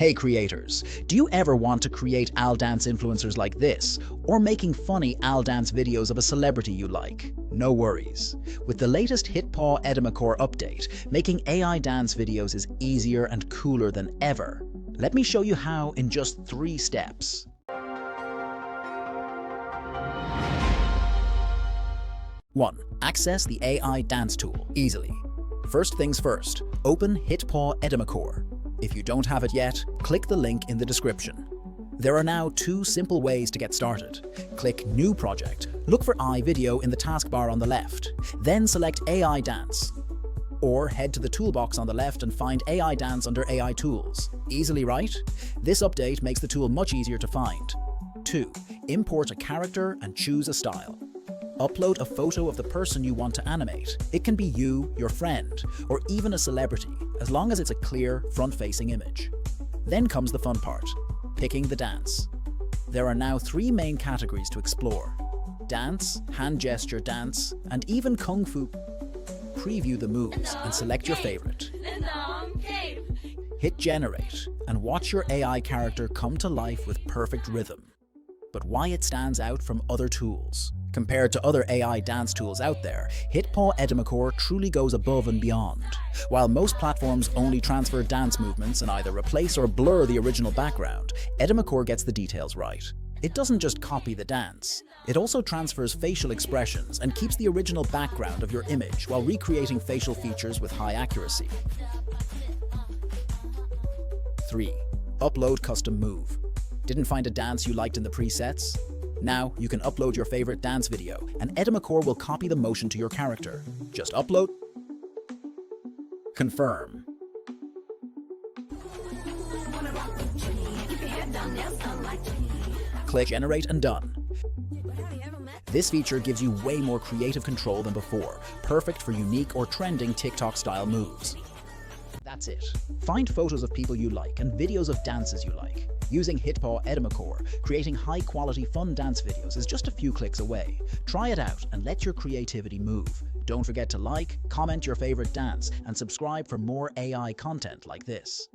Hey creators, do you ever want to create Al dance influencers like this, or making funny Al dance videos of a celebrity you like? No worries. With the latest HitPaw Edimakor update, making AI dance videos is easier and cooler than ever. Let me show you how in just 3 steps. One, access the AI dance tool easily. First things first, open HitPaw Edimakor. If you don't have it yet, click the link in the description. There are now 2 simple ways to get started. Click New Project, look for iVideo in the taskbar on the left, then select AI Dance. Or head to the toolbox on the left and find AI Dance under AI Tools. Easily, right? This update makes the tool much easier to find. 2. Import a character and choose a style. Upload a photo of the person you want to animate. It can be you, your friend, or even a celebrity, as long as it's a clear, front-facing image. Then comes the fun part, picking the dance. There are now 3 main categories to explore: dance, hand gesture dance, and even kung fu. Preview the moves and select your favorite. Hit generate and watch your AI character come to life with perfect rhythm. But why it stands out from other tools? Compared to other AI dance tools out there, HitPaw Edimakor truly goes above and beyond. While most platforms only transfer dance movements and either replace or blur the original background, Edimakor gets the details right. It doesn't just copy the dance, it also transfers facial expressions and keeps the original background of your image while recreating facial features with high accuracy. 3. Upload custom move. Didn't find a dance you liked in the presets? Now you can upload your favorite dance video, and Edimakor will copy the motion to your character. Just upload, confirm. Click generate and done. This feature gives you way more creative control than before, perfect for unique or trending TikTok-style moves. That's it. Find photos of people you like and videos of dances you like. Using HitPaw Edimakor, creating high-quality fun dance videos is just a few clicks away. Try it out and let your creativity move. Don't forget to like, comment your favorite dance, and subscribe for more AI content like this.